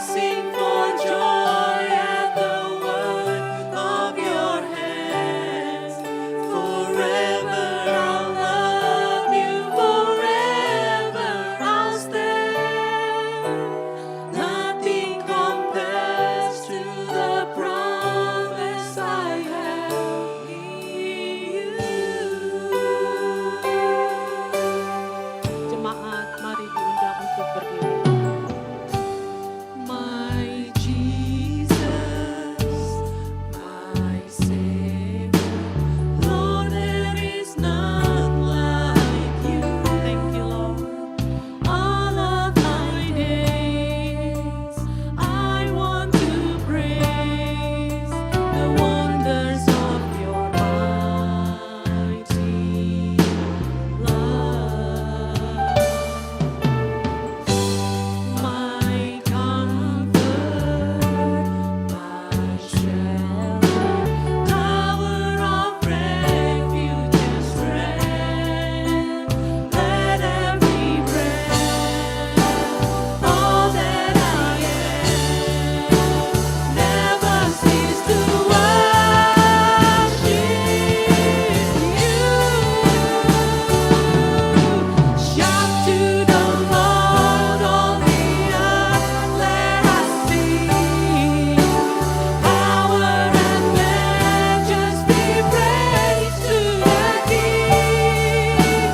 sing for joy at the work of your hands. Forever I'll love you, forever I'll stand. Nothing compares to the promise I have in you. Jemaat, mari diundang untuk berdiri. My Jesus, my Savior, Lord, there is none like you. Thank you, Lord. All of my days, I want to praise the wonders of your mighty love. My comfort, my shelter, tower of refuge and strength. Let every breath, all that I am, never cease to worship you. Shout to the Lord, all the earth, let us sing. Power and majesty, praise to the King.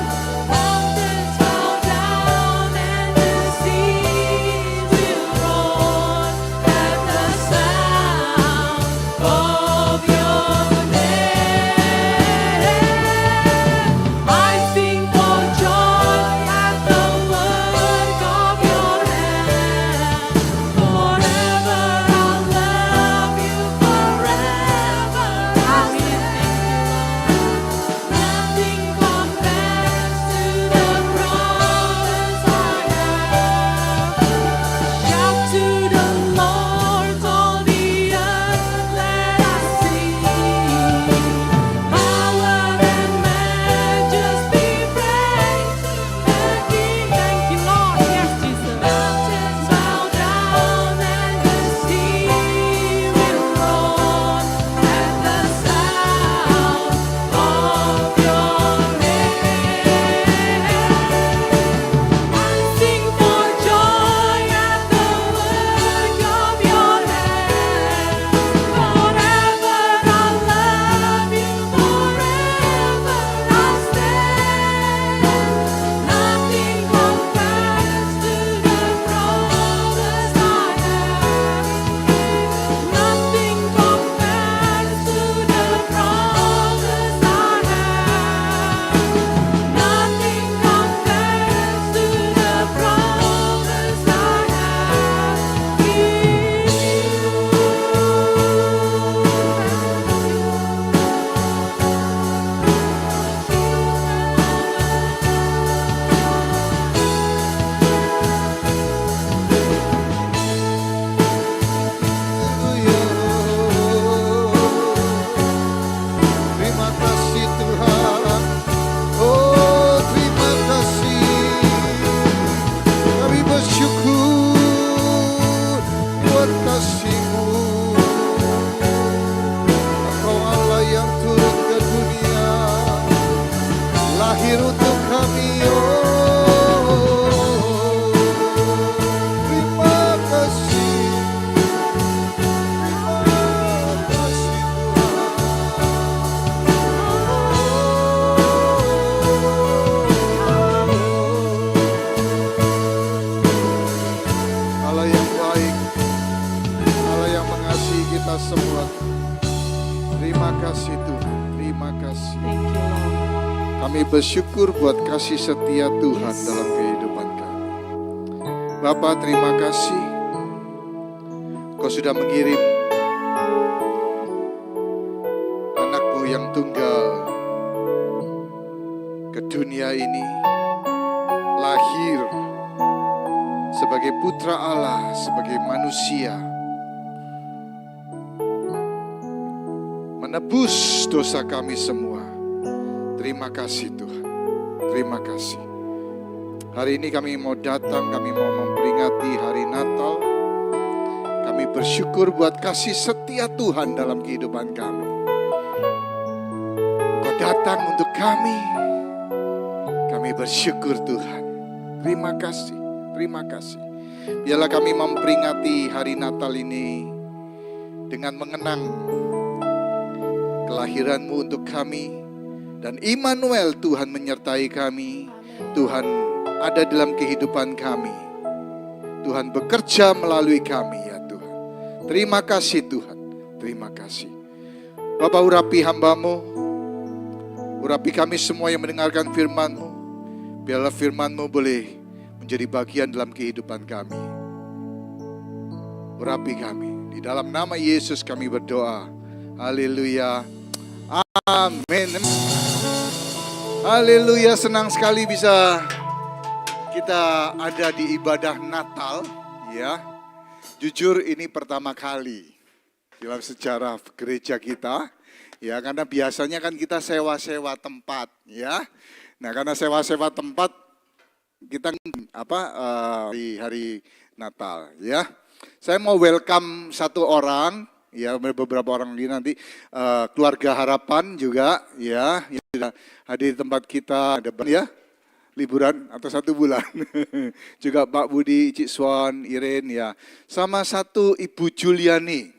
Mountains bow down and the seas will roar at the sound of your name. I sing for joy at the work of your hand. Forever I'll love you, forever I'll stand. Nothing compares to the promise I have. Shout to the Lord, all the earth, let us sing. Power and majesty, praise to the King. Thank you, Lord. Yes, Jesus. Mountains bow down and the sea will roar at the sound of your name. I sing for joy at the work of your hand. Forever I'll love you, forever I'll stand. Nothing compares to the promise I have. Nothing compares to the promise I have. Nothing compares to the promise I Terima kasih Tuhan. Oh, terima kasih. Kami bersyukur buat kasih-Mu. Engkau Allah yang turun ke dunia, lahir untuk kami. Oh, terima kasih. Terima kasih Allah yang baik, Allah yang mengasihi kita semua. Terima kasih Tuhan, terima kasih. Thank you, Lord. Kami bersyukur buat kasih setia Tuhan dalam kehidupan kami. Bapa, terima kasih. Kau sudah mengirim anak-Mu yang tunggal ke dunia ini, lahir sebagai putra Allah, sebagai manusia, menebus dosa kami semua. Terima kasih Tuhan, terima kasih. Hari ini kami mau datang, kami mau memperingati hari Natal. Kami bersyukur buat kasih setia Tuhan dalam kehidupan kami. Kau datang untuk kami. Kami bersyukur Tuhan. Terima kasih, terima kasih. Biarlah kami memperingati hari Natal ini dengan mengenang kelahiran-Mu untuk kami. Dan Immanuel, Tuhan menyertai kami. Tuhan ada dalam kehidupan kami. Tuhan bekerja melalui kami ya Tuhan. Terima kasih Tuhan, terima kasih. Bapak urapi hamba-Mu, urapi kami semua yang mendengarkan firman-Mu. Biarlah firman-Mu boleh menjadi bagian dalam kehidupan kami. Urapi kami. Di dalam nama Yesus kami berdoa. Haleluya. Amin. Haleluya, senang sekali bisa kita ada di ibadah Natal, ya. Jujur ini pertama kali dalam sejarah gereja kita, ya, karena biasanya kan kita sewa-sewa tempat, ya. Nah, karena sewa-sewa tempat kita di hari Natal, ya. Saya mau welcome satu orang, ya, beberapa orang ini nanti keluarga harapan juga, ya, yang sudah hadir di tempat kita, ada ya, liburan atau 1 bulan. Juga Pak Budi, Cik Swan, Iren, ya, sama satu Ibu Juliani.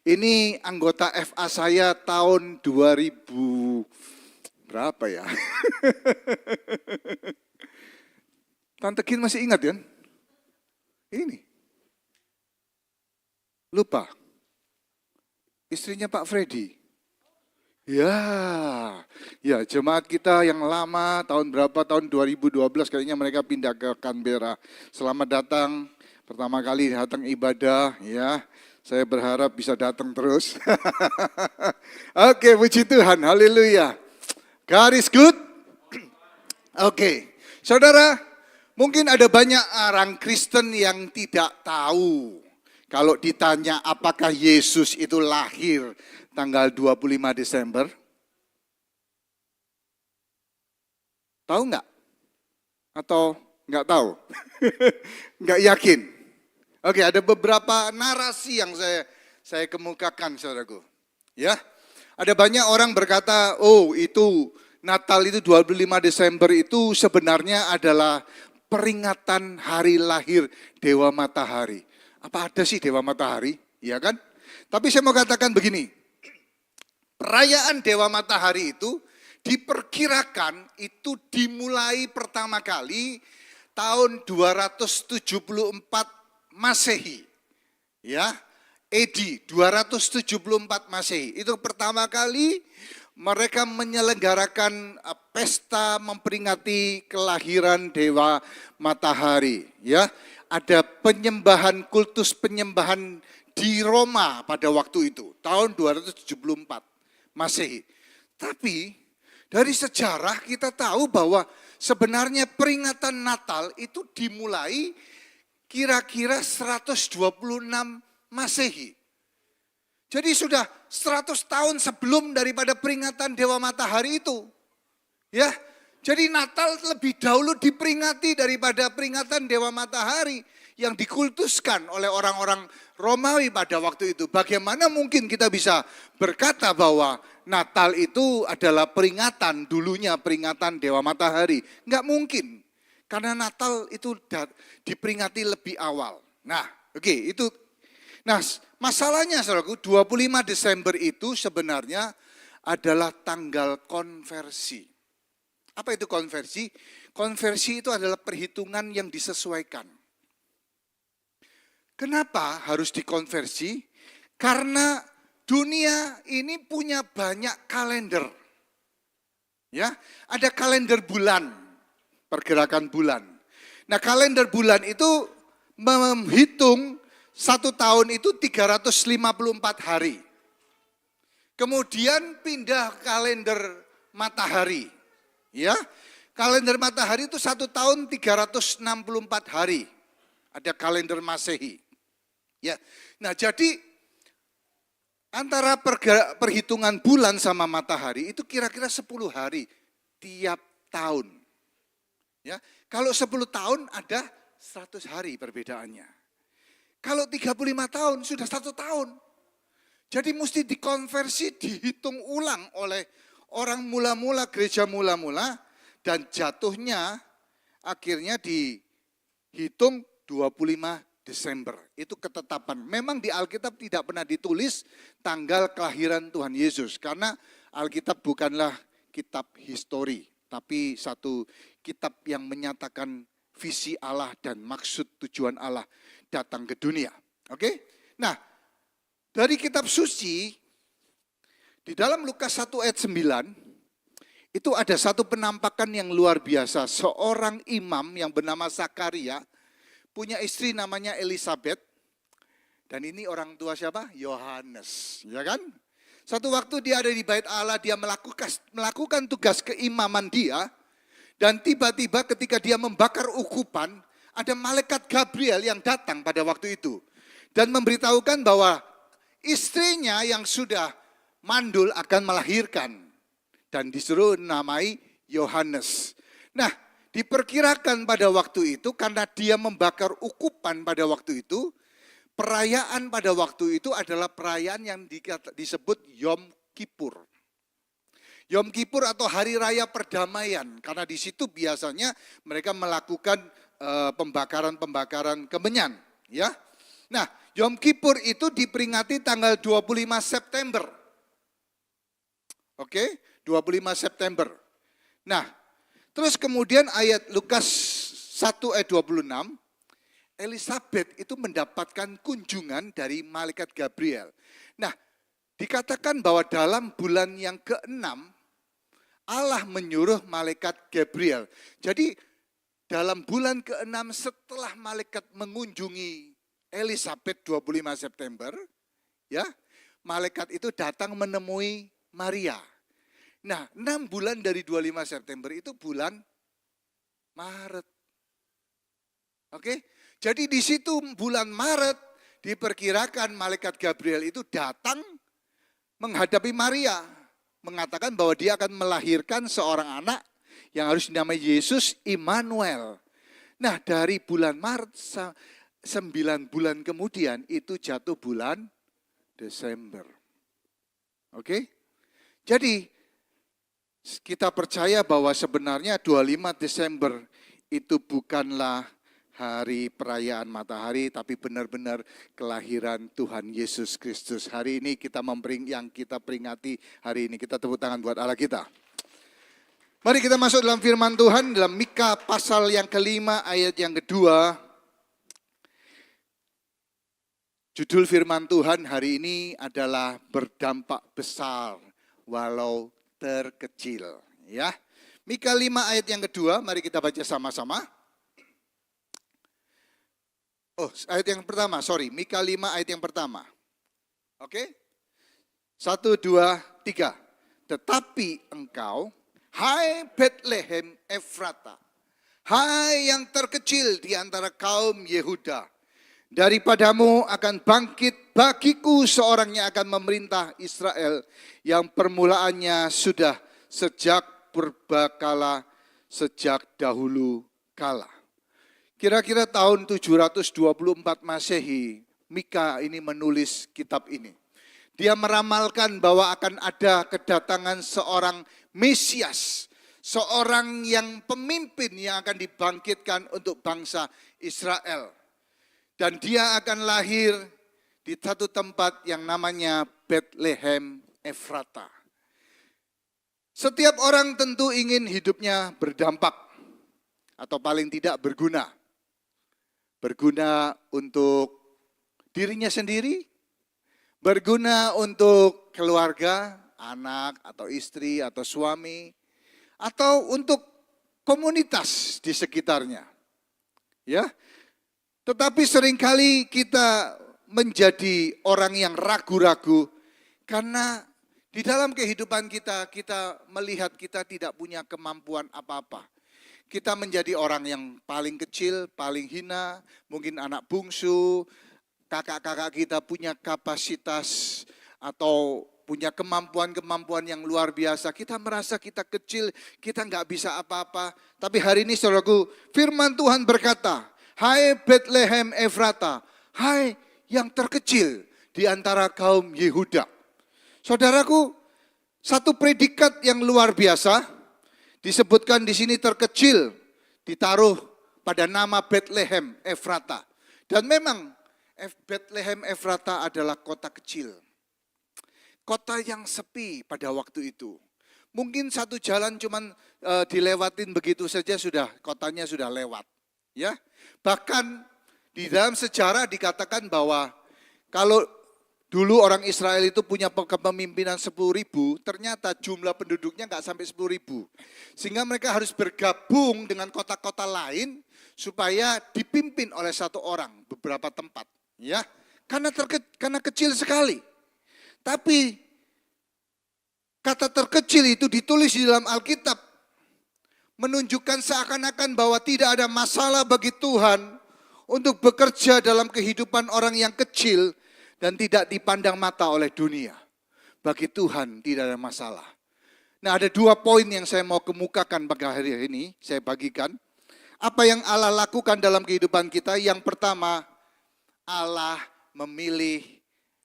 Ini anggota FA saya tahun 2000 berapa ya? Tante Kin masih ingat kan? Ini. Lupa. Istrinya Pak Freddy. Ya, jemaat kita yang lama tahun berapa? Tahun 2012 kayaknya mereka pindah ke Canberra. Selamat datang, pertama kali datang ibadah, ya. Saya berharap bisa datang terus. Oke, puji Tuhan, haleluya. God is good. Oke, saudara, mungkin ada banyak orang Kristen yang tidak tahu. Kalau ditanya apakah Yesus itu lahir tanggal 25 Desember? Tahu nggak? Atau nggak tahu? Nggak yakin? Oke, ada beberapa narasi yang saya kemukakan, saudaraku. Ya, ada banyak orang berkata, oh itu Natal itu 25 Desember itu sebenarnya adalah peringatan hari lahir Dewa Matahari. Apa ada sih Dewa Matahari? Iya kan? Tapi saya mau katakan begini. Perayaan Dewa Matahari itu diperkirakan itu dimulai pertama kali tahun 274 Masehi. Ya, AD 274 Masehi. Itu pertama kali mereka menyelenggarakan pesta memperingati kelahiran Dewa Matahari, ya. Ada penyembahan, kultus penyembahan di Roma pada waktu itu, tahun 274 Masehi. Tapi dari sejarah kita tahu bahwa sebenarnya peringatan Natal itu dimulai kira-kira 126 Masehi. Jadi sudah 100 tahun sebelum daripada peringatan Dewa Matahari itu. Ya, jadi Natal lebih dahulu diperingati daripada peringatan Dewa Matahari yang dikultuskan oleh orang-orang Romawi pada waktu itu. Bagaimana mungkin kita bisa berkata bahwa Natal itu adalah peringatan, dulunya peringatan Dewa Matahari? Enggak mungkin, karena Natal itu diperingati lebih awal. Nah, oke, itu. Nah, masalahnya saudaraku, 25 Desember itu sebenarnya adalah tanggal konversi. Apa itu konversi? Konversi itu adalah perhitungan yang disesuaikan. Kenapa harus dikonversi? Karena dunia ini punya banyak kalender. Ya, ada kalender bulan, pergerakan bulan. Nah, kalender bulan itu menghitung 1 tahun itu 354 hari. Kemudian pindah kalender matahari. Ya, kalender matahari itu 1 tahun 364 hari. Ada kalender Masehi. Ya, nah jadi antara perhitungan bulan sama matahari itu kira-kira 10 hari tiap tahun. Ya, kalau 10 tahun ada 100 hari perbedaannya. Kalau 35 tahun sudah 1 tahun. Jadi mesti dikonversi, dihitung ulang oleh orang mula-mula, gereja mula-mula, dan jatuhnya akhirnya dihitung 25 Desember. Itu ketetapan. Memang di Alkitab tidak pernah ditulis tanggal kelahiran Tuhan Yesus. Karena Alkitab bukanlah kitab histori, tapi satu kitab yang menyatakan visi Allah dan maksud tujuan Allah datang ke dunia. Oke? Nah, dari kitab suci, di dalam Lukas 1 ayat 9, itu ada satu penampakan yang luar biasa. Seorang imam yang bernama Zakaria, punya istri namanya Elisabeth, dan ini orang tua siapa? Yohanes, ya kan? Satu waktu dia ada di bait Allah, dia melakukan tugas keimaman dia, dan tiba-tiba ketika dia membakar ukupan, ada malaikat Gabriel yang datang pada waktu itu, dan memberitahukan bahwa istrinya yang sudah mandul akan melahirkan, dan disuruh namai Yohanes. Nah, diperkirakan pada waktu itu karena dia membakar ukupan pada waktu itu, perayaan pada waktu itu adalah perayaan yang disebut Yom Kippur. Yom Kippur atau hari raya perdamaian, karena di situ biasanya mereka melakukan pembakaran-pembakaran kemenyan, ya. Nah, Yom Kippur itu diperingati tanggal 25 September. Oke, 25 September. Nah, terus kemudian ayat Lukas 1 ayat 26, Elisabeth itu mendapatkan kunjungan dari malaikat Gabriel. Nah, dikatakan bahwa dalam bulan yang ke-6, Allah menyuruh malaikat Gabriel. Jadi dalam bulan ke-6 setelah malaikat mengunjungi Elisabeth 25 September, ya, malaikat itu datang menemui Maria. Nah, 6 bulan dari 25 September itu bulan Maret. Oke? Jadi di situ bulan Maret diperkirakan malaikat Gabriel itu datang menghadapi Maria, mengatakan bahwa dia akan melahirkan seorang anak yang harus dinamai Yesus Immanuel. Nah, dari bulan Maret 9 bulan kemudian itu jatuh bulan Desember. Oke? Jadi kita percaya bahwa sebenarnya 25 Desember itu bukanlah hari perayaan matahari, tapi benar-benar kelahiran Tuhan Yesus Kristus. Hari ini kita yang kita peringati hari ini. Kita tepuk tangan buat Allah kita. Mari kita masuk dalam firman Tuhan, dalam Mika pasal yang ke-5 ayat yang kedua. Judul firman Tuhan hari ini adalah berdampak besar walau terkecil. Ya, Mika 5 ayat yang kedua, mari kita baca sama-sama. Oh, ayat yang pertama, Mika 5 ayat yang pertama. Oke? 1, 2, 3. Tetapi engkau, hai Bethlehem Efrata, hai yang terkecil di antara kaum Yehuda, daripadamu akan bangkit bagiku seorang yang akan memerintah Israel, yang permulaannya sudah sejak purbakala, sejak dahulu kala. Kira-kira tahun 724 Masehi, Mika ini menulis kitab ini. Dia meramalkan bahwa akan ada kedatangan seorang Mesias, seorang yang pemimpin yang akan dibangkitkan untuk bangsa Israel. Dan dia akan lahir di satu tempat yang namanya Bethlehem Efrata. Setiap orang tentu ingin hidupnya berdampak atau paling tidak berguna. Berguna untuk dirinya sendiri, berguna untuk keluarga, anak atau istri atau suami, atau untuk komunitas di sekitarnya. Ya. Tetapi seringkali kita menjadi orang yang ragu-ragu karena di dalam kehidupan kita melihat kita tidak punya kemampuan apa-apa. Kita menjadi orang yang paling kecil, paling hina, mungkin anak bungsu, kakak-kakak kita punya kapasitas atau punya kemampuan-kemampuan yang luar biasa. Kita merasa kita kecil, kita nggak bisa apa-apa. Tapi hari ini saudaraku, firman Tuhan berkata, hai Bethlehem Efrata, hai yang terkecil di antara kaum Yehuda. Saudaraku, satu predikat yang luar biasa disebutkan di sini terkecil, ditaruh pada nama Bethlehem Efrata. Dan memang Bethlehem Efrata adalah kota kecil. Kota yang sepi pada waktu itu. Mungkin satu jalan cuman dilewatin begitu saja kotanya sudah lewat. Ya, bahkan di dalam sejarah dikatakan bahwa kalau dulu orang Israel itu punya kepemimpinan 10.000, ternyata jumlah penduduknya nggak sampai 10.000. Sehingga mereka harus bergabung dengan kota-kota lain supaya dipimpin oleh satu orang beberapa tempat. Ya, karena kecil sekali. Tapi kata terkecil itu ditulis di dalam Alkitab menunjukkan seakan-akan bahwa tidak ada masalah bagi Tuhan untuk bekerja dalam kehidupan orang yang kecil dan tidak dipandang mata oleh dunia. Bagi Tuhan tidak ada masalah. Nah, ada 2 poin yang saya mau kemukakan pada hari ini, saya bagikan. Apa yang Allah lakukan dalam kehidupan kita? Yang pertama, Allah memilih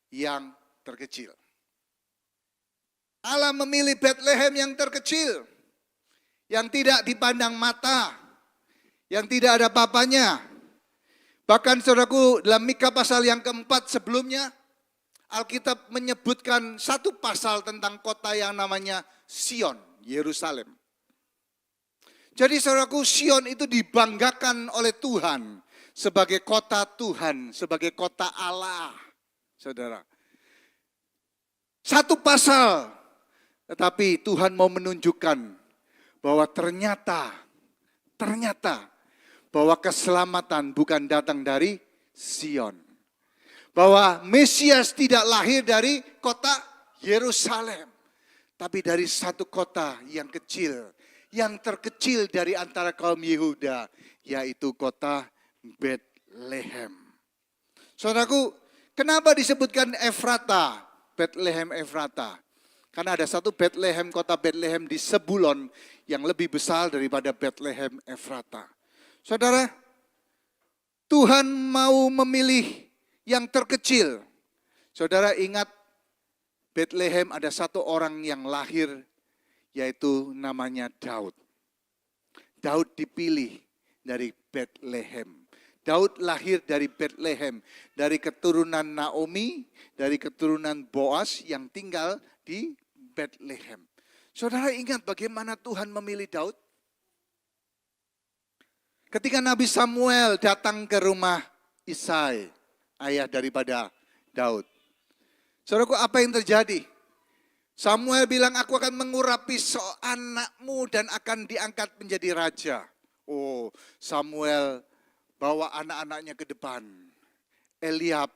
yang terkecil. Allah memilih Bethlehem yang terkecil, yang tidak dipandang mata, yang tidak ada papanya. Bahkan saudaraku, dalam Mika pasal yang keempat sebelumnya, Alkitab menyebutkan satu pasal tentang kota yang namanya Sion, Yerusalem. Jadi saudaraku, Sion itu dibanggakan oleh Tuhan sebagai kota Tuhan, sebagai kota Allah. Saudara, satu pasal, tetapi Tuhan mau menunjukkan bahwa ternyata bahwa keselamatan bukan datang dari Sion. Bahwa Mesias tidak lahir dari kota Yerusalem, tapi dari satu kota yang kecil, yang terkecil dari antara kaum Yehuda, yaitu kota Bethlehem. Saudaraku, kenapa disebutkan Efrata, Bethlehem Efrata? Karena ada satu Bethlehem, kota Bethlehem di Sebulon yang lebih besar daripada Bethlehem Efrata. Saudara, Tuhan mau memilih yang terkecil. Saudara ingat, Bethlehem ada satu orang yang lahir, yaitu namanya Daud. Daud dipilih dari Bethlehem. Daud lahir dari Bethlehem, dari keturunan Naomi, dari keturunan Boas yang tinggal di Bethlehem. Saudara ingat bagaimana Tuhan memilih Daud? Ketika Nabi Samuel datang ke rumah Isai, ayah daripada Daud. Saudaraku, apa yang terjadi? Samuel bilang, aku akan mengurapi anakmu dan akan diangkat menjadi raja. Oh, Samuel bawa anak-anaknya ke depan. Eliab,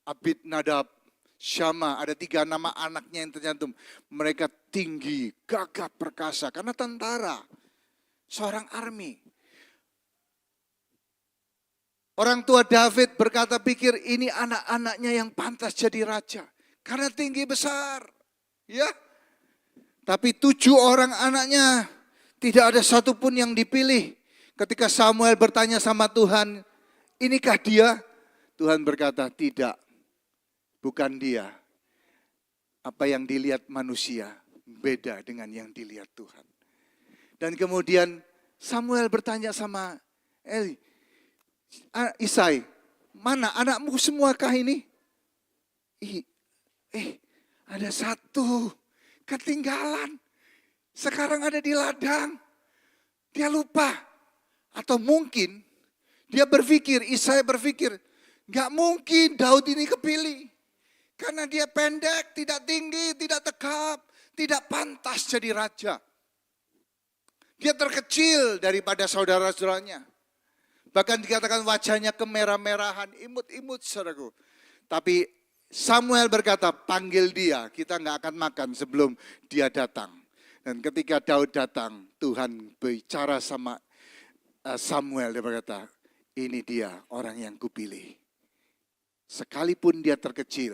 Abinadab, Syama, ada 3 nama anaknya yang tercantum. Mereka tinggi, gagah perkasa karena tentara, seorang army. Orang tua David berkata, pikir ini anak-anaknya yang pantas jadi raja. Karena tinggi besar. Ya. Tapi 7 orang anaknya tidak ada satupun yang dipilih. Ketika Samuel bertanya sama Tuhan, inikah dia? Tuhan berkata, tidak. Bukan dia. Apa yang dilihat manusia beda dengan yang dilihat Tuhan. Dan kemudian Samuel bertanya sama Isai, mana anakmu semuakah ini? Ada satu ketinggalan. Sekarang ada di ladang. Dia lupa. Atau mungkin dia berpikir, Isai berpikir, gak mungkin Daud ini kepilih. Karena dia pendek, tidak tinggi, tidak tegap, tidak pantas jadi raja. Dia terkecil daripada saudara-saudaranya. Bahkan dikatakan wajahnya kemerah-merahan, imut-imut saudaraku. Tapi Samuel berkata, panggil dia, kita gak akan makan sebelum dia datang. Dan ketika Daud datang, Tuhan bicara sama Samuel, dia berkata, ini dia orang yang kupilih. Sekalipun dia terkecil,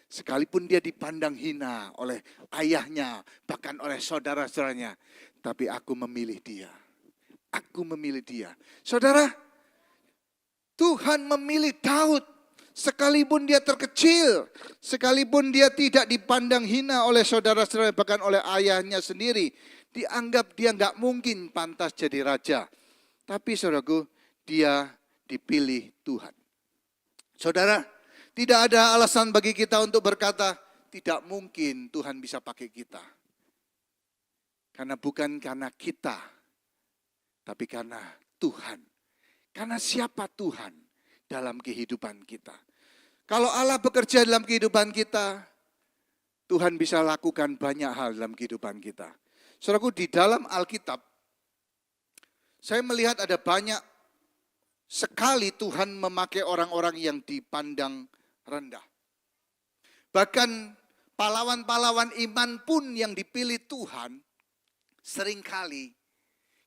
sekalipun dia dipandang hina oleh ayahnya, bahkan oleh saudara-saudaranya, tapi aku memilih dia. Aku memilih dia. Saudara, Tuhan memilih Daud Sekalipun dia terkecil, sekalipun dia tidak dipandang hina oleh saudara-saudara, bahkan oleh ayahnya sendiri, dianggap dia nggak mungkin pantas jadi raja. Tapi saudaraku, dia dipilih Tuhan. Saudara, tidak ada alasan bagi kita untuk berkata, tidak mungkin Tuhan bisa pakai kita. Karena bukan karena kita, tapi karena Tuhan. Karena siapa Tuhan dalam kehidupan kita. Kalau Allah bekerja dalam kehidupan kita, Tuhan bisa lakukan banyak hal dalam kehidupan kita. Saudaraku, di dalam Alkitab, saya melihat ada banyak sekali Tuhan memakai orang-orang yang dipandang rendah. Bahkan pahlawan-pahlawan iman pun yang dipilih Tuhan, seringkali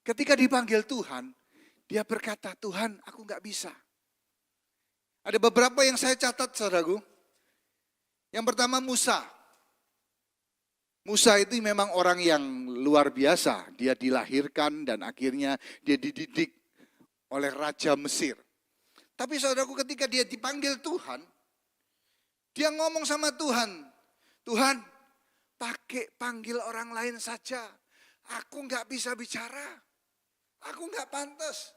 ketika dipanggil Tuhan, dia berkata, Tuhan aku nggak bisa. Ada beberapa yang saya catat, saudaraku. Yang pertama Musa. Musa itu memang orang yang luar biasa. Dia dilahirkan dan akhirnya dia dididik oleh Raja Mesir. Tapi saudaraku, ketika dia dipanggil Tuhan, dia ngomong sama Tuhan, Tuhan panggil orang lain saja. Aku nggak bisa bicara. Aku nggak pantas.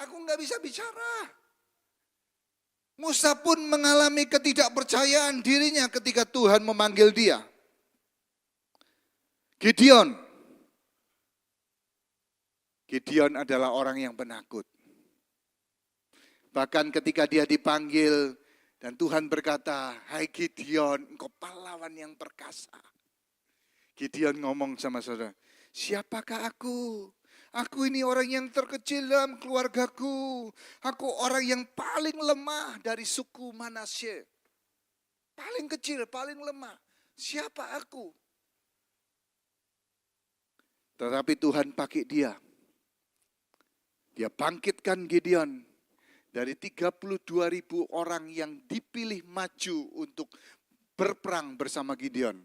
Aku nggak bisa bicara. Musa pun mengalami ketidakpercayaan dirinya ketika Tuhan memanggil dia. Gideon adalah orang yang penakut. Bahkan ketika dia dipanggil dan Tuhan berkata, hai Gideon, engkau pahlawan yang perkasa. Gideon ngomong sama saudara, siapakah aku? Aku ini orang yang terkecil dalam keluargaku. Aku orang yang paling lemah dari suku Manasye. Paling kecil, paling lemah. Siapa aku? Tetapi Tuhan pakai dia. Dia bangkitkan Gideon dari 32.000 orang yang dipilih maju untuk berperang bersama Gideon.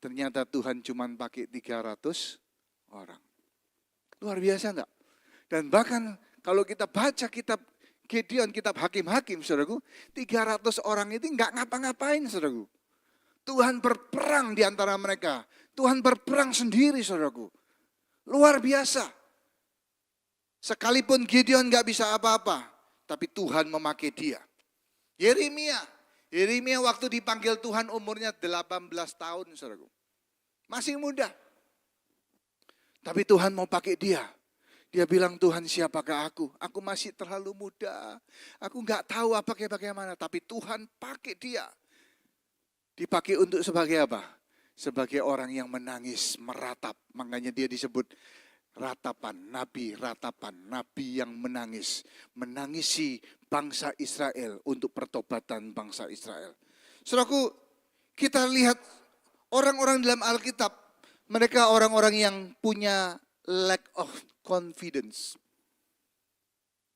Ternyata Tuhan cuma pakai 300 orang. Luar biasa enggak? Dan bahkan kalau kita baca kitab Gideon, kitab Hakim-Hakim, saudaraku, 300 orang itu enggak ngapa-ngapain, saudaraku. Tuhan berperang di antara mereka. Tuhan berperang sendiri, saudaraku. Luar biasa. Sekalipun Gideon enggak bisa apa-apa, tapi Tuhan memakai dia. Yeremia waktu dipanggil Tuhan umurnya 18 tahun, saudaraku. Masih muda. Tapi Tuhan mau pakai dia. Dia bilang, Tuhan siapakah aku? Aku masih terlalu muda. Aku nggak tahu apa bagaimana. Tapi Tuhan pakai dia. Dipakai untuk sebagai apa? Sebagai orang yang menangis, meratap. Makanya dia disebut ratapan, nabi yang menangis. Menangisi bangsa Israel untuk pertobatan bangsa Israel. Saudaraku, kita lihat orang-orang dalam Alkitab. Mereka orang-orang yang punya lack of confidence.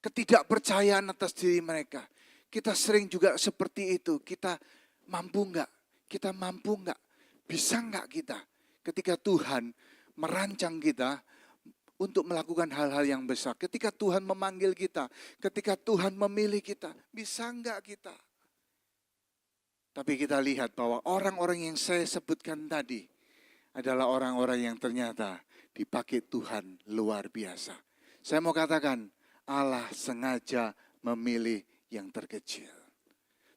Ketidakpercayaan atas diri mereka. Kita sering juga seperti itu. Kita mampu enggak? Kita mampu enggak? Bisa enggak kita? Ketika Tuhan merancang kita untuk melakukan hal-hal yang besar. Ketika Tuhan memanggil kita. Ketika Tuhan memilih kita. Bisa enggak kita? Tapi kita lihat bahwa orang-orang yang saya sebutkan tadi adalah orang-orang yang ternyata dipakai Tuhan luar biasa. Saya mau katakan, Allah sengaja memilih yang terkecil.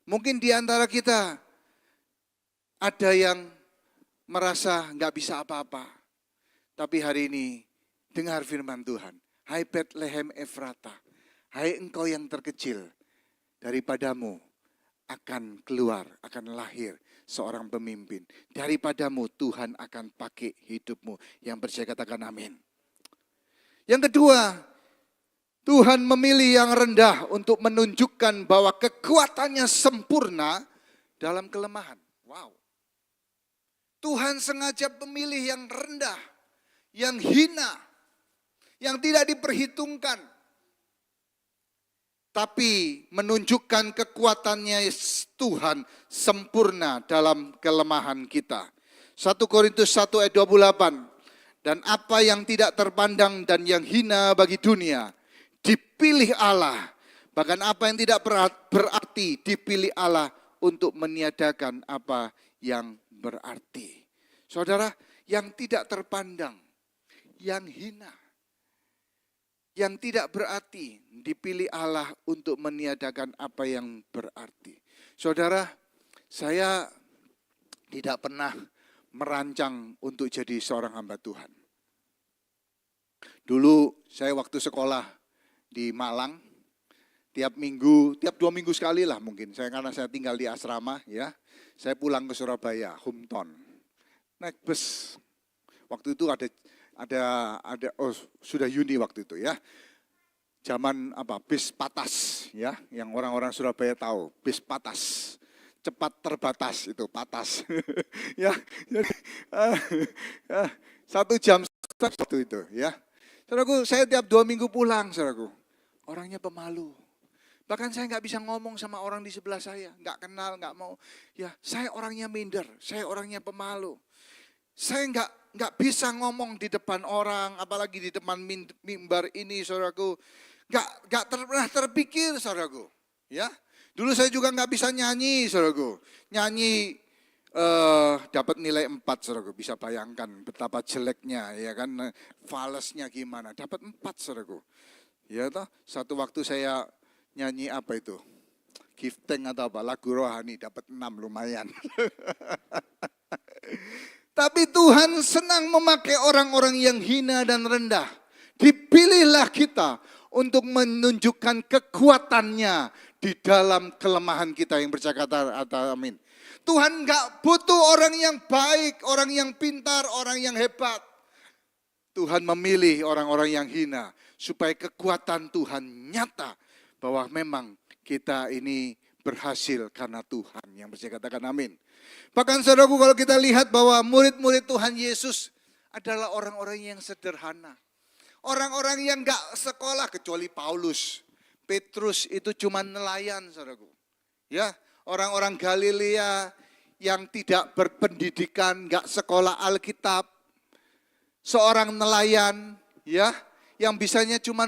Mungkin di antara kita ada yang merasa nggak bisa apa-apa. Tapi hari ini dengar firman Tuhan. Hai Bethlehem Efrata, hai engkau yang terkecil, daripadamu akan keluar, akan lahir seorang pemimpin. Daripadamu Tuhan akan pakai hidupmu. Yang percaya katakan amin. Yang kedua, Tuhan memilih yang rendah untuk menunjukkan bahwa kekuatannya sempurna dalam kelemahan. Wow. Tuhan sengaja memilih yang rendah, yang hina, yang tidak diperhitungkan. Tapi menunjukkan kekuatannya Tuhan sempurna dalam kelemahan kita. 1 Korintus 1 ayat 28. Dan apa yang tidak terpandang dan yang hina bagi dunia, dipilih Allah Bahkan apa yang tidak berarti dipilih Allah untuk meniadakan apa yang berarti. Saudara, yang tidak terpandang, yang hina, yang tidak berarti dipilih Allah untuk meniadakan apa yang berarti. Saudara, saya tidak pernah merancang untuk jadi seorang hamba Tuhan. Dulu saya waktu sekolah di Malang, tiap 2 minggu sekali lah mungkin. Karena saya tinggal di asrama ya, saya pulang ke Surabaya, hometown. Naik bus. Waktu itu sudah Juni waktu itu ya. Zaman bis patas ya, yang orang-orang Surabaya tahu, bis patas. Cepat terbatas itu, patas. Ya, jadi 1 jam itu ya. Saudaraku, saya tiap 2 minggu pulang, saudaraku. Orangnya pemalu. Bahkan saya nggak bisa ngomong sama orang di sebelah saya, nggak kenal, nggak mau. Ya, saya orangnya minder, saya orangnya pemalu. Saya nggak bisa ngomong di depan orang, apalagi di depan mimbar ini, saudaraku. Nggak pernah terpikir, saudaraku. Ya, dulu saya juga nggak bisa nyanyi, saudaraku. Nyanyi dapat nilai 4, saudaraku. Bisa bayangkan betapa jeleknya, ya kan? Falesnya gimana? Dapat 4, saudaraku. Ya toh, satu waktu saya nyanyi apa itu? Gifting atau apa? Lagu rohani dapat 6, lumayan. Tapi Tuhan senang memakai orang-orang yang hina dan rendah. Dipilihlah kita untuk menunjukkan kekuatannya di dalam kelemahan kita, yang berkata amin. Tuhan gak butuh orang yang baik, orang yang pintar, orang yang hebat. Tuhan memilih orang-orang yang hina supaya kekuatan Tuhan nyata bahwa memang kita ini berhasil karena Tuhan, yang bisa katakan amin. Bahkan saudaraku, kalau kita lihat bahwa murid-murid Tuhan Yesus adalah orang-orang yang sederhana. Orang-orang yang gak sekolah kecuali Paulus. Petrus itu cuma nelayan, saudaraku. Ya, orang-orang Galilea yang tidak berpendidikan, gak sekolah Alkitab. Seorang nelayan, ya, yang bisanya cuma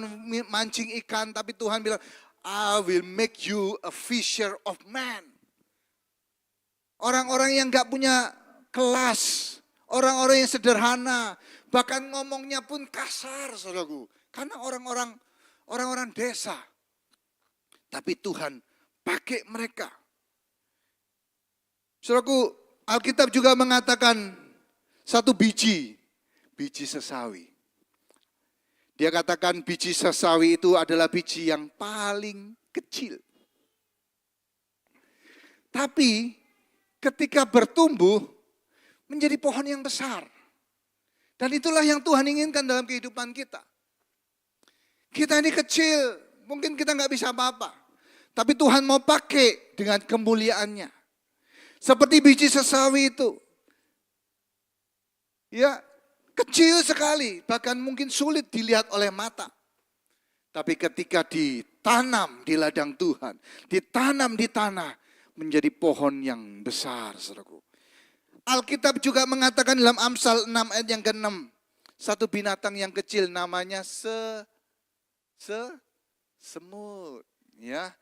mancing ikan, tapi Tuhan bilang, I will make you a fisher of man. Orang-orang yang gak punya kelas, orang-orang yang sederhana, bahkan ngomongnya pun kasar, saudaraku. Karena orang-orang desa. Tapi Tuhan pakai mereka. Saudaraku, Alkitab juga mengatakan satu biji sesawi. Dia katakan biji sesawi itu adalah biji yang paling kecil. Tapi ketika bertumbuh menjadi pohon yang besar. Dan itulah yang Tuhan inginkan dalam kehidupan kita. Kita ini kecil, mungkin kita nggak bisa apa-apa. Tapi Tuhan mau pakai dengan kemuliaannya. Seperti biji sesawi itu. Ya, kecil sekali, bahkan mungkin sulit dilihat oleh mata. Tapi ketika ditanam di ladang Tuhan, ditanam di tanah, menjadi pohon yang besar, saudaraku. Alkitab juga mengatakan dalam Amsal 6 ayat yang ke-6, satu binatang yang kecil namanya semut. Ya.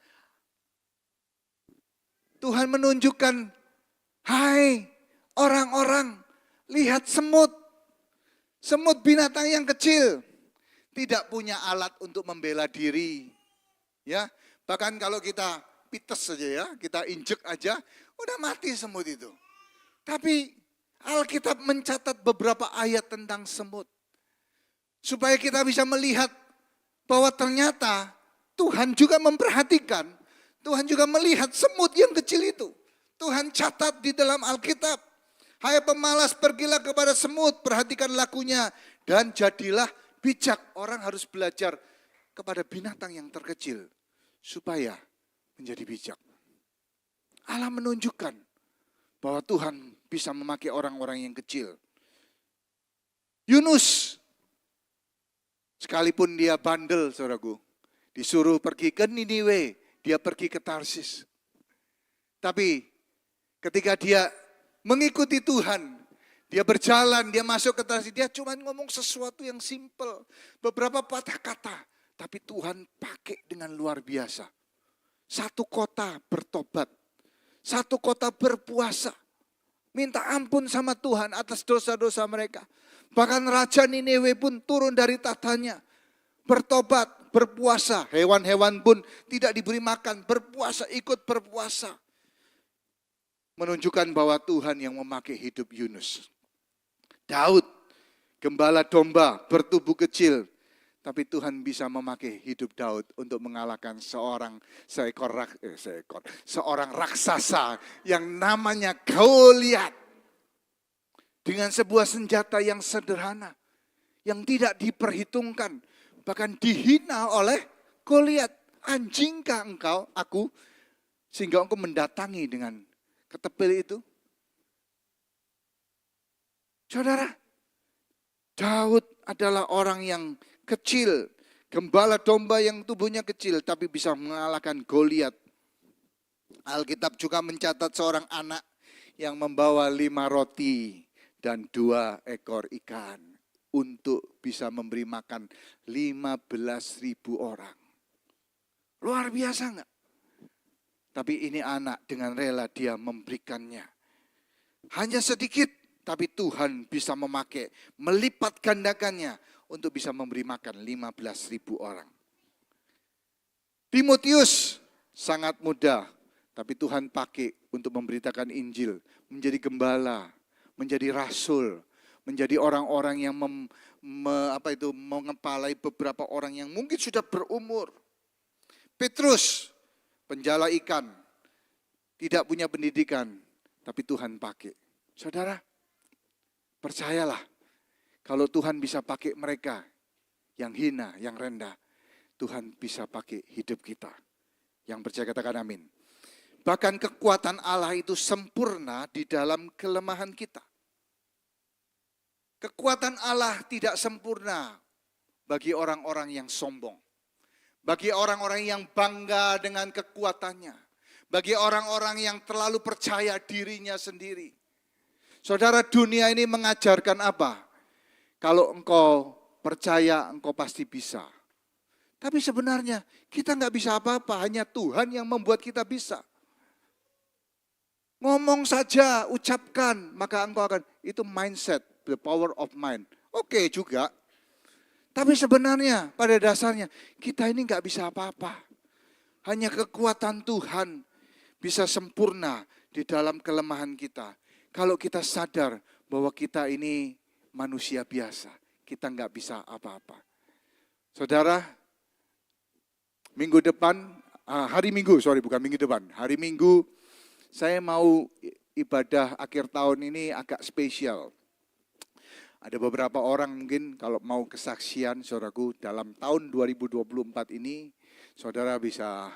Tuhan menunjukkan, hai orang-orang, lihat semut. Semut binatang yang kecil, tidak punya alat untuk membela diri. Ya, bahkan kalau kita pites saja ya, kita injek aja, udah mati semut itu. Tapi Alkitab mencatat beberapa ayat tentang semut. Supaya kita bisa melihat bahwa ternyata Tuhan juga memperhatikan, Tuhan juga melihat semut yang kecil itu. Tuhan catat di dalam Alkitab. Hai pemalas, pergilah kepada semut, perhatikan lakunya, dan jadilah bijak. Orang harus belajar kepada binatang yang terkecil, supaya menjadi bijak. Allah menunjukkan bahwa Tuhan bisa memakai orang-orang yang kecil. Yunus, sekalipun dia bandel, saudaraku, disuruh pergi ke Niniwe, dia pergi ke Tarsis. Tapi ketika dia mengikuti Tuhan, dia berjalan, dia masuk ke Tarsis, dia cuma ngomong sesuatu yang simple, beberapa patah kata, Tapi Tuhan pakai dengan luar biasa. Satu kota bertobat. Satu kota berpuasa. Minta ampun sama Tuhan atas dosa-dosa mereka. Bahkan Raja Nineve pun turun dari tahtanya. Bertobat, berpuasa. Hewan-hewan pun tidak diberi makan. Berpuasa, ikut berpuasa. Menunjukkan bahwa Tuhan yang memakai hidup Yunus. Daud, gembala domba, bertubuh kecil. Tapi Tuhan bisa memakai hidup Daud untuk mengalahkan seorang raksasa yang namanya Goliat. Dengan sebuah senjata yang sederhana, yang tidak diperhitungkan, bahkan dihina oleh Goliat. Anjingkah engkau, aku, sehingga engkau mendatangi dengan ketepil itu? Saudara, Daud adalah orang yang kecil, gembala domba yang tubuhnya kecil, tapi bisa mengalahkan Goliat. Alkitab juga mencatat seorang anak yang membawa 5 roti dan 2 ekor ikan untuk bisa memberi makan 15.000 orang. Luar biasa enggak? Tapi ini anak dengan rela dia memberikannya. Hanya sedikit, tapi Tuhan bisa memakai, melipat gandakannya untuk bisa memberi makan 15.000 orang. Timotius sangat muda, tapi Tuhan pakai untuk memberitakan Injil, menjadi gembala, menjadi rasul, menjadi orang-orang yang mengepalai beberapa orang yang mungkin sudah berumur. Petrus, penjala ikan, tidak punya pendidikan, tapi Tuhan pakai. Saudara, percayalah, kalau Tuhan bisa pakai mereka yang hina, yang rendah, Tuhan bisa pakai hidup kita. Yang percaya katakan amin. Bahkan kekuatan Allah itu sempurna di dalam kelemahan kita. Kekuatan Allah tidak sempurna bagi orang-orang yang sombong. Bagi orang-orang yang bangga dengan kekuatannya. Bagi orang-orang yang terlalu percaya dirinya sendiri. Saudara, dunia ini mengajarkan apa? Kalau engkau percaya, engkau pasti bisa. Tapi sebenarnya kita nggak bisa apa-apa, hanya Tuhan yang membuat kita bisa. Ngomong saja, ucapkan, maka engkau akan, itu mindset, the power of mind. Oke juga. Tapi sebenarnya pada dasarnya kita ini nggak bisa apa-apa. Hanya kekuatan Tuhan bisa sempurna di dalam kelemahan kita. Kalau kita sadar bahwa kita ini manusia biasa, kita nggak bisa apa-apa. Saudara, hari Minggu saya mau ibadah akhir tahun ini agak spesial. Ada beberapa orang mungkin kalau mau kesaksian, saudaraku, dalam tahun 2024 ini, saudara bisa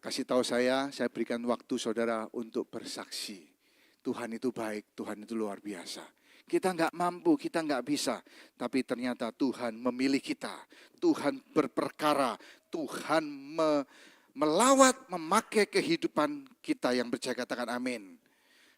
kasih tahu saya berikan waktu saudara untuk bersaksi. Tuhan itu baik, Tuhan itu luar biasa. Kita nggak mampu, kita nggak bisa, tapi ternyata Tuhan memilih kita. Tuhan berperkara, Tuhan melawat, memakai kehidupan kita yang percaya katakan amin.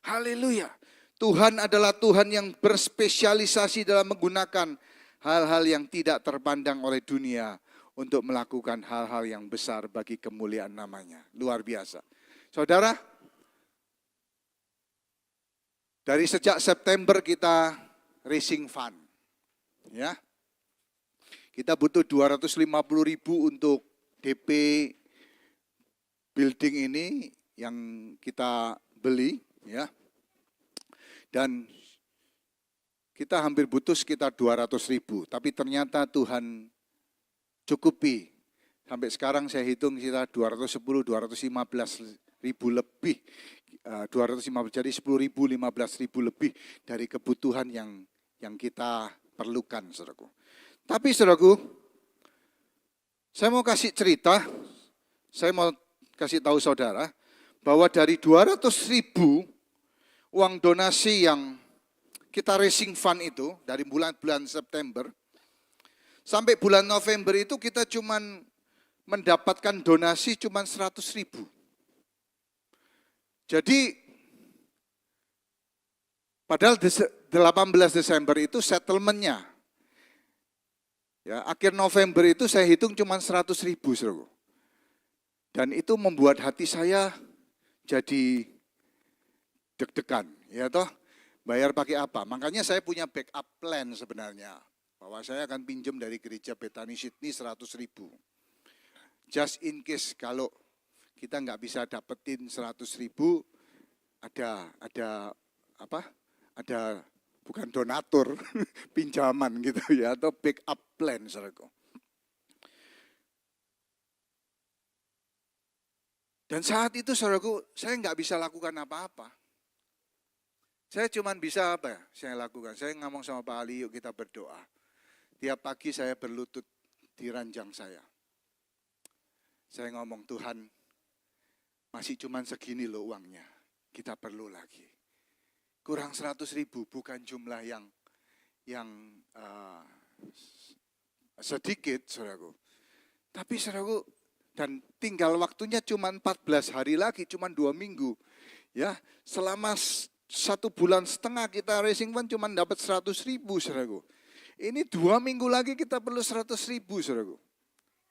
Haleluya. Tuhan adalah Tuhan yang berspesialisasi dalam menggunakan hal-hal yang tidak terpandang oleh dunia untuk melakukan hal-hal yang besar bagi kemuliaan namanya. Luar biasa. Saudara, dari sejak September kita raising fund. Ya. Kita butuh 250.000 untuk DP building ini yang kita beli, ya. Dan kita hampir butuh sekitar 200.000, tapi ternyata Tuhan cukupi. Sampai sekarang saya hitung sekitar 215.000 lebih. 250, jadi 10.000, 15.000 lebih dari kebutuhan yang kita perlukan, saudaraku. Tapi saudaraku, saya mau kasih cerita, saya mau kasih tahu saudara, bahwa dari 200.000 uang donasi yang kita raising fund itu dari bulan September sampai bulan November itu kita cuman mendapatkan donasi cuman 100.000. Jadi padahal 18 Desember itu settlementnya. Ya, akhir November itu saya hitung cuma 100.000, saudaraku. Dan itu membuat hati saya jadi deg-degan, ya toh. Bayar pakai apa? Makanya saya punya backup plan sebenarnya. Bahwa saya akan pinjam dari gereja Bethany Sydney 100.000. Just in case kalau kita nggak bisa dapetin 100.000, ada apa? Ada bukan donatur, pinjaman gitu ya, atau backup plan, saudaraku. Dan saat itu, saudaraku, saya nggak bisa lakukan apa-apa. Saya cuma bisa apa ya, saya lakukan. Saya ngomong sama Pak Ali, yuk kita berdoa. Tiap pagi saya berlutut di ranjang saya. Saya ngomong, Tuhan, masih cuma segini loh uangnya, kita perlu lagi. Kurang 100.000, bukan jumlah yang sedikit, saudaraku. Tapi saudaraku, dan tinggal waktunya cuma 14 hari lagi, cuma 2 minggu. Ya, selama 1,5 bulan kita Racing Fund cuma dapat 100.000, saudaraku. Ini 2 minggu lagi kita perlu 100.000, saudaraku.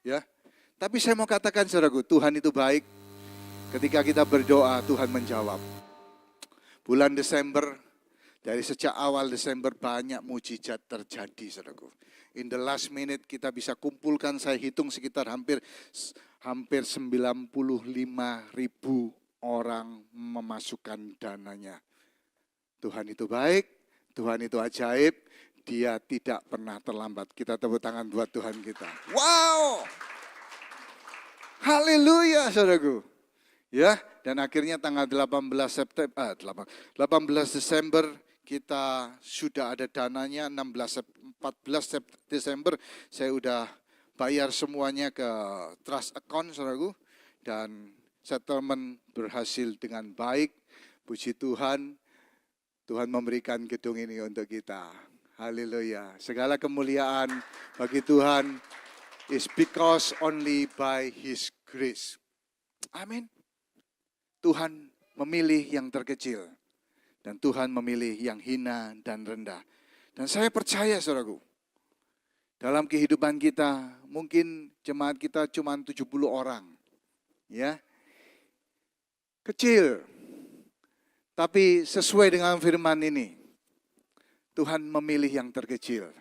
Ya, tapi saya mau katakan, saudaraku, Tuhan itu baik. Ketika kita berdoa, Tuhan menjawab. Bulan Desember, dari sejak awal Desember banyak mujizat terjadi, saudaraku. In the last minute kita bisa kumpulkan, saya hitung sekitar hampir 95.000 orang memasukkan dananya. Tuhan itu baik, Tuhan itu ajaib, Dia tidak pernah terlambat. Kita tepuk tangan buat Tuhan kita. Wow! Haleluya, saudaraku. Ya, dan akhirnya tanggal 18 Desember kita sudah ada dananya. 14 Desember saya udah bayar semuanya ke trust account, saudaraku, dan settlement berhasil dengan baik. Puji Tuhan, Tuhan memberikan gedung ini untuk kita. Haleluya. Segala kemuliaan bagi Tuhan is because only by His grace. Amin. Tuhan memilih yang terkecil dan Tuhan memilih yang hina dan rendah. Dan saya percaya, saudaraku, dalam kehidupan kita, mungkin jemaat kita cuma 70 orang. Ya. Kecil. Tapi sesuai dengan firman ini, Tuhan memilih yang terkecil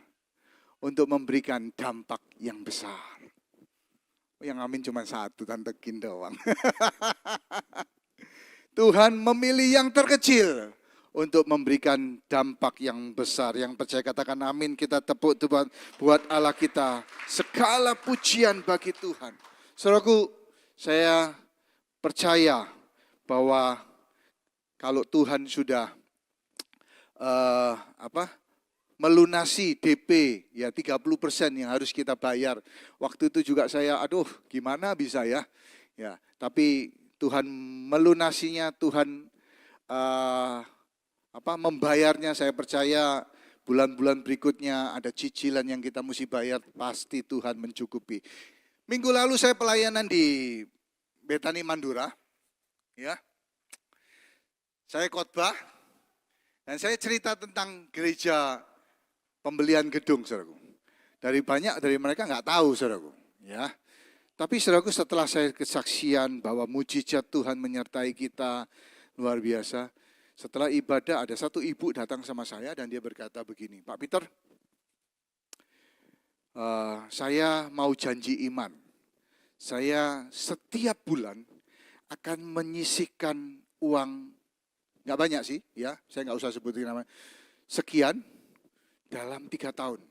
untuk memberikan dampak yang besar. Yang amin cuma satu, Tante Kin doang. Tuhan memilih yang terkecil untuk memberikan dampak yang besar. Yang percaya katakan amin, kita tepuk Tuhan buat Allah kita. Segala pujian bagi Tuhan. Saudaraku, saya percaya bahwa kalau Tuhan sudah melunasi DP ya 30% yang harus kita bayar. Waktu itu juga saya gimana bisa ya. Ya, tapi Tuhan melunasinya, Tuhan membayarnya. Saya percaya bulan-bulan berikutnya ada cicilan yang kita mesti bayar, pasti Tuhan mencukupi. Minggu lalu saya pelayanan di Bethany Mandura, ya. Saya khotbah dan saya cerita tentang gereja pembelian gedung, saudaraku. Dari mereka nggak tahu, saudaraku, ya. Tapi saudaraku, setelah saya kesaksian bahwa mujizat Tuhan menyertai kita luar biasa. Setelah ibadah ada satu ibu datang sama saya dan dia berkata begini, Pak Peter, saya mau janji iman. Saya setiap bulan akan menyisihkan uang, nggak banyak sih, ya, saya nggak usah sebutin namanya, sekian dalam 3 tahun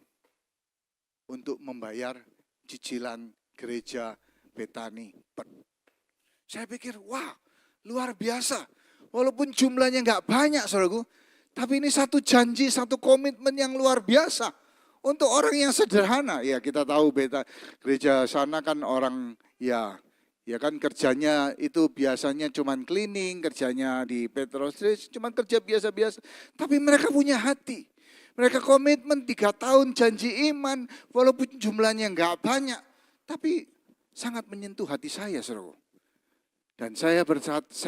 untuk membayar cicilan gereja Bethany. Saya pikir, wah, luar biasa. Walaupun jumlahnya nggak banyak, saudaraku, tapi ini satu janji, satu komitmen yang luar biasa untuk orang yang sederhana. Ya, kita tahu gereja sana kan orang ya kan kerjanya itu biasanya cuman cleaning, kerjanya di Petrostris, cuman kerja biasa-biasa. Tapi mereka punya hati. Mereka komitmen 3 tahun janji iman, walaupun jumlahnya nggak banyak, tapi sangat menyentuh hati saya, saudara. Dan saya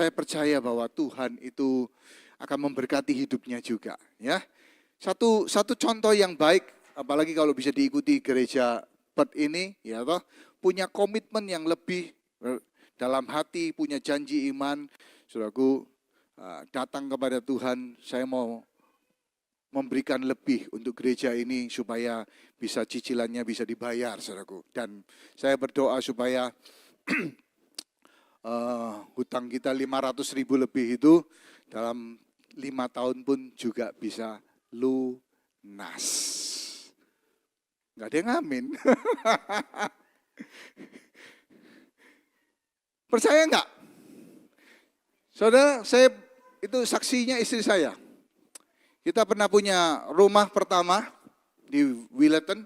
percaya bahwa Tuhan itu akan memberkati hidupnya juga. Ya, satu contoh yang baik apalagi kalau bisa diikuti gereja Perth ini, ya toh, punya komitmen yang lebih dalam hati, punya janji iman. Saudaraku, datang kepada Tuhan, saya mau memberikan lebih untuk gereja ini supaya bisa cicilannya bisa dibayar, saudaraku. Dan saya berdoa supaya hutang kita 500.000 lebih itu dalam 5 tahun pun juga bisa lunas. Nggak ada yang amin. Percaya nggak? Saudara, saya itu saksinya istri saya. Kita pernah punya rumah pertama di Willetton.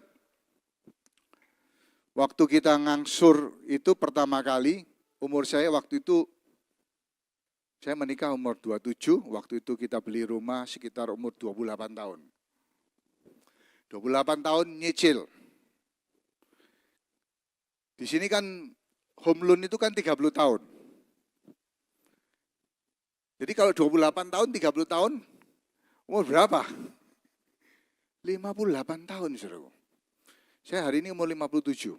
Waktu kita ngangsur itu pertama kali, umur saya waktu itu, saya menikah umur 27, waktu itu kita beli rumah sekitar umur 28 tahun. 28 tahun nyicil. Di sini kan home loan itu kan 30 tahun. Jadi kalau 28 tahun, 30 tahun, umur berapa? 58 tahun, saudaraku. Saya hari ini umur 57.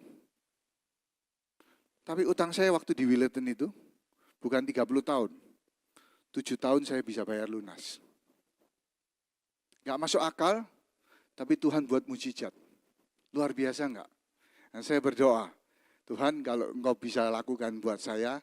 Tapi utang saya waktu di Willetton itu bukan 30 tahun. 7 tahun saya bisa bayar lunas. Gak masuk akal, tapi Tuhan buat mujizat. Luar biasa enggak? Dan saya berdoa, Tuhan kalau Engkau bisa lakukan buat saya,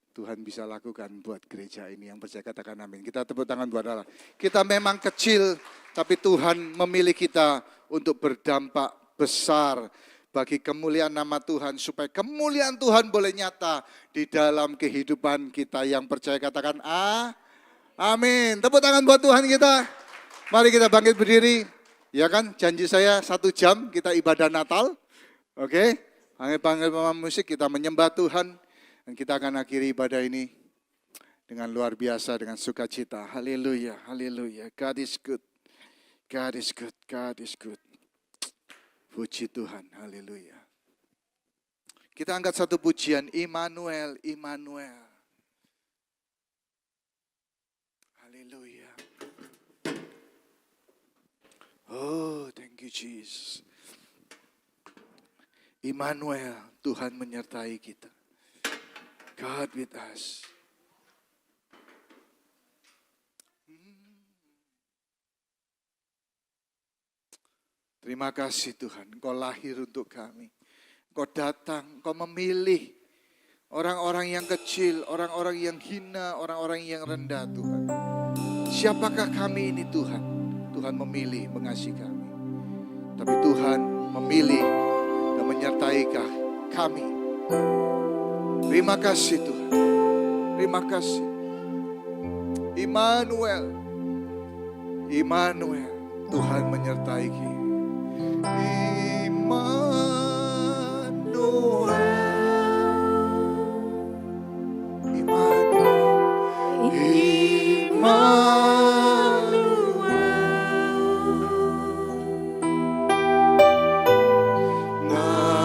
Tuhan bisa lakukan buat gereja ini. Yang percaya katakan amin. Kita tepuk tangan buat Allah. Kita memang kecil, tapi Tuhan memilih kita untuk berdampak besar bagi kemuliaan nama Tuhan. Supaya kemuliaan Tuhan boleh nyata di dalam kehidupan kita. Yang percaya katakan amin. Tepuk tangan buat Tuhan kita. Mari kita bangkit berdiri. Ya kan, janji saya 1 jam kita ibadah Natal. Oke, panggil musik, kita menyembah Tuhan. Dan kita akan akhiri ibadah ini dengan luar biasa, dengan sukacita. Haleluya, haleluya. God is good. God is good, God is good. Puji Tuhan, haleluya. Kita angkat satu pujian, Immanuel, Immanuel. Haleluya. Oh, thank you Jesus. Immanuel, Tuhan menyertai kita. God with us. Terima kasih Tuhan, Engkau lahir untuk kami. Engkau datang, Engkau memilih orang-orang yang kecil, orang-orang yang hina, orang-orang yang rendah Tuhan. Siapakah kami ini Tuhan? Tuhan memilih mengasihi kami. Tapi Tuhan memilih dan menyertai kami. Terima kasih Tuhan. Terima kasih. Immanuel. Immanuel. Tuhan menyertai kita. Immanuel. Immanuel. Immanuel. Namanya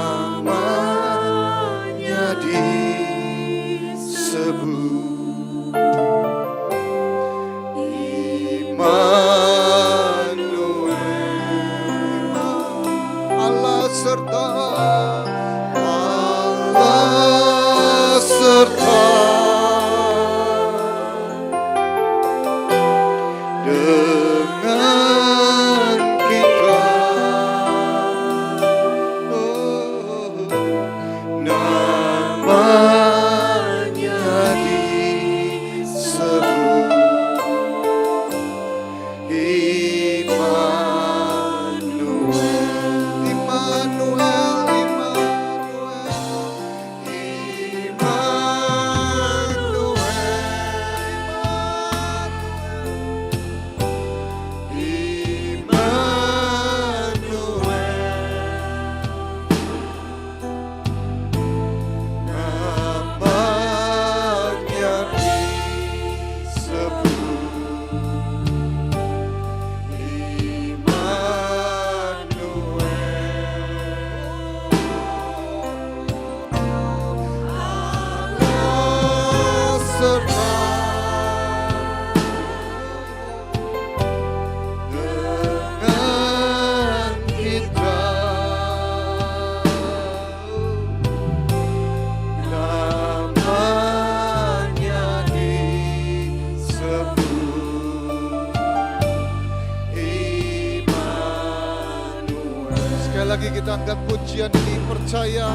kita angkat pujian ini, percaya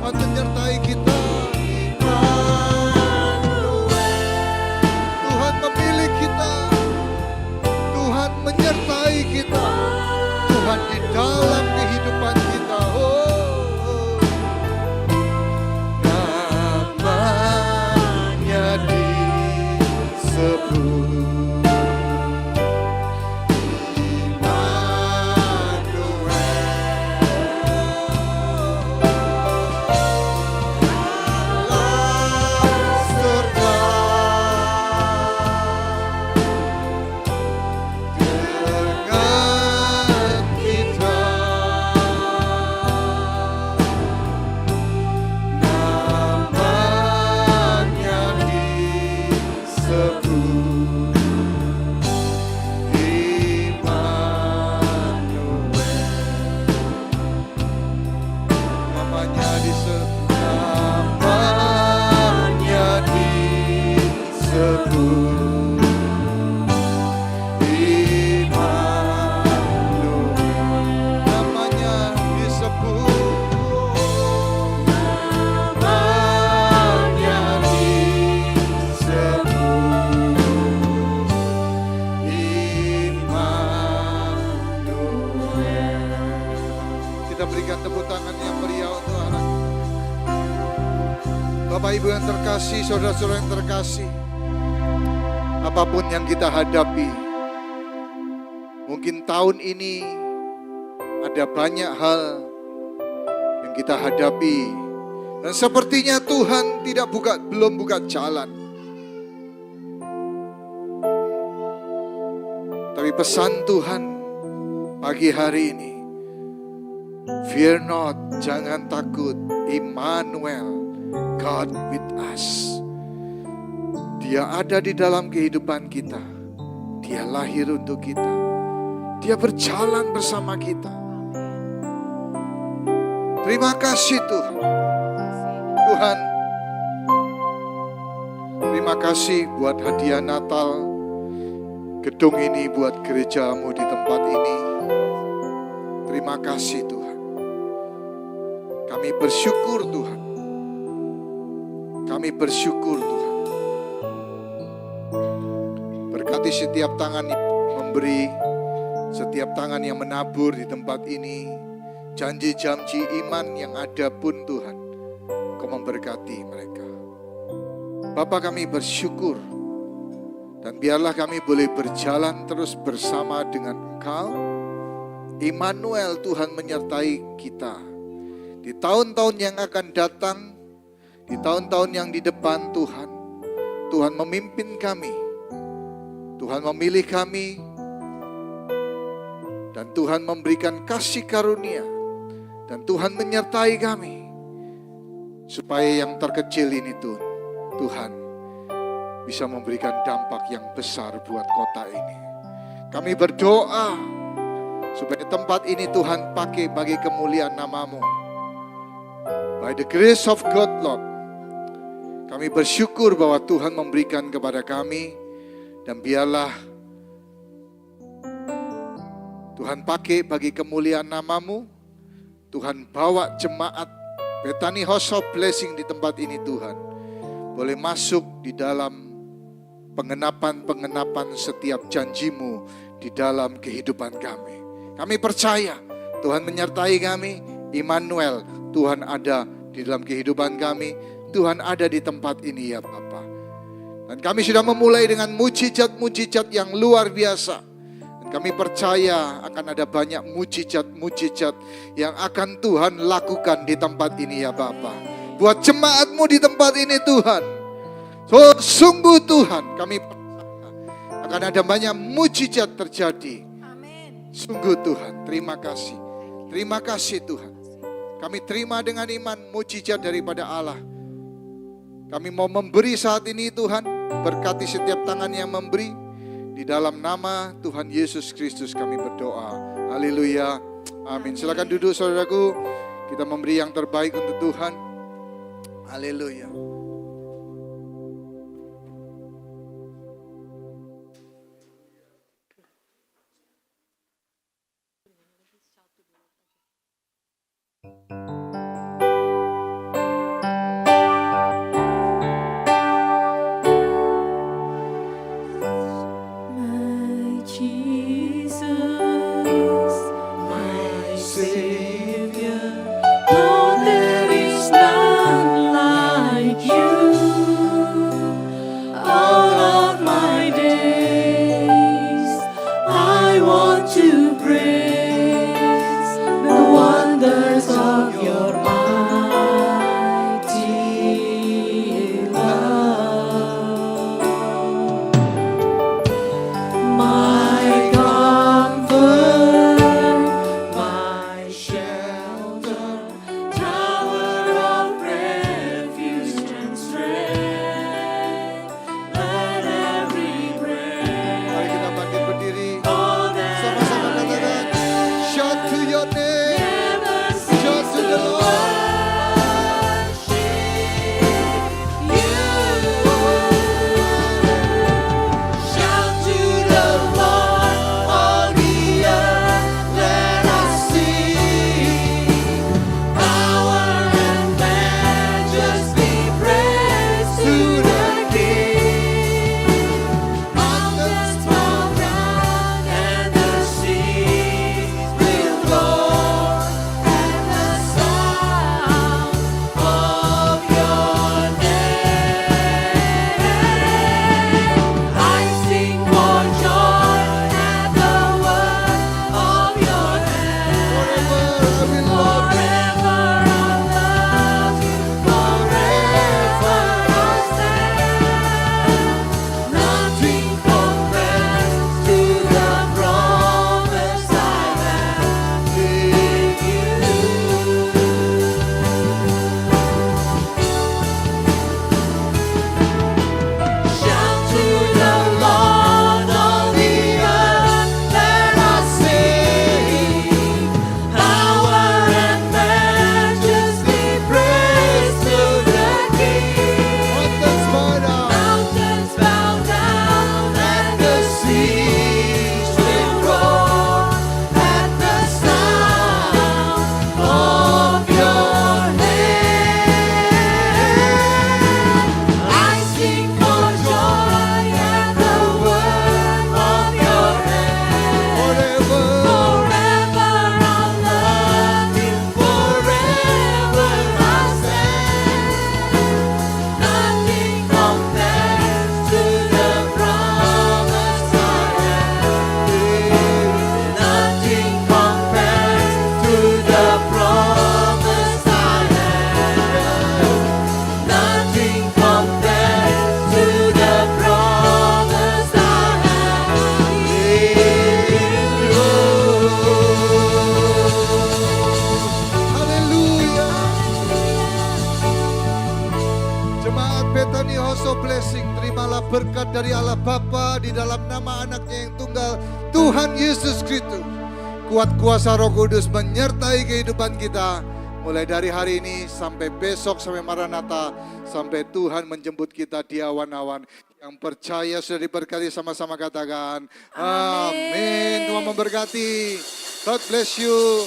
Tuhan menyertai kita. Tuhan memilih kita, Tuhan menyertai kita, Tuhan di dalam kehidupan kita. Namanya disebut Ibu yang terkasih, saudara-saudara yang terkasih, apapun yang kita hadapi, mungkin tahun ini ada banyak hal yang kita hadapi, dan sepertinya Tuhan belum buka jalan. Tapi pesan Tuhan pagi hari ini, fear not, jangan takut, Immanuel, God with us. Dia ada di dalam kehidupan kita. Dia lahir untuk kita. Dia berjalan bersama kita. Terima kasih Tuhan. Tuhan, terima kasih buat hadiah Natal. Gedung ini buat gerejamu di tempat ini. Terima kasih Tuhan. Kami bersyukur Tuhan. Kami bersyukur Tuhan. Berkati setiap tangan yang memberi, setiap tangan yang menabur di tempat ini. Janji-janji iman yang ada pun Tuhan, Kau memberkati mereka. Bapa, kami bersyukur. Dan biarlah kami boleh berjalan terus bersama dengan Engkau. Immanuel, Tuhan menyertai kita. Di tahun-tahun yang akan datang, di tahun-tahun yang di depan Tuhan, Tuhan memimpin kami, Tuhan memilih kami, dan Tuhan memberikan kasih karunia, dan Tuhan menyertai kami, supaya yang terkecil ini Tuhan bisa memberikan dampak yang besar buat kota ini. Kami berdoa, supaya tempat ini Tuhan pakai bagi kemuliaan nama-Mu. By the grace of God, Lord, kami bersyukur bahwa Tuhan memberikan kepada kami, dan biarlah Tuhan pakai bagi kemuliaan nama-Mu. Tuhan bawa jemaat Bethany House of Blessing di tempat ini Tuhan, boleh masuk di dalam pengenapan setiap janji-Mu di dalam kehidupan kami. Kami percaya Tuhan menyertai kami, Immanuel, Tuhan ada di dalam kehidupan kami. Tuhan ada di tempat ini ya Bapa. Dan kami sudah memulai dengan mujizat-mujizat yang luar biasa. Dan kami percaya akan ada banyak mujizat-mujizat yang akan Tuhan lakukan di tempat ini ya Bapa. Buat jemaat-Mu di tempat ini Tuhan. So, sungguh Tuhan, kami percaya akan ada banyak mujizat terjadi. Sungguh Tuhan, terima kasih. Terima kasih Tuhan. Kami terima dengan iman mujizat daripada Allah. Kami mau memberi saat ini Tuhan, berkati setiap tangan yang memberi. Di dalam nama Tuhan Yesus Kristus kami berdoa. Haleluya. Amin. Silakan duduk saudaraku. Kita memberi yang terbaik untuk Tuhan. Haleluya. terimalah berkat dari Allah Bapa di dalam nama anaknya yang tunggal, Tuhan Yesus Kristus. Kuat kuasa Roh Kudus menyertai kehidupan kita, mulai dari hari ini sampai besok, sampai Maranatha, sampai Tuhan menjemput kita di awan-awan. Yang percaya sudah diberkati, sama-sama katakan amin. Tuhan memberkati. God bless you.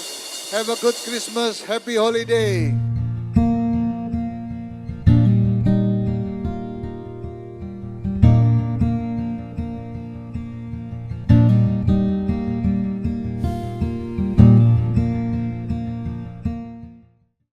Have a good Christmas. Happy holiday.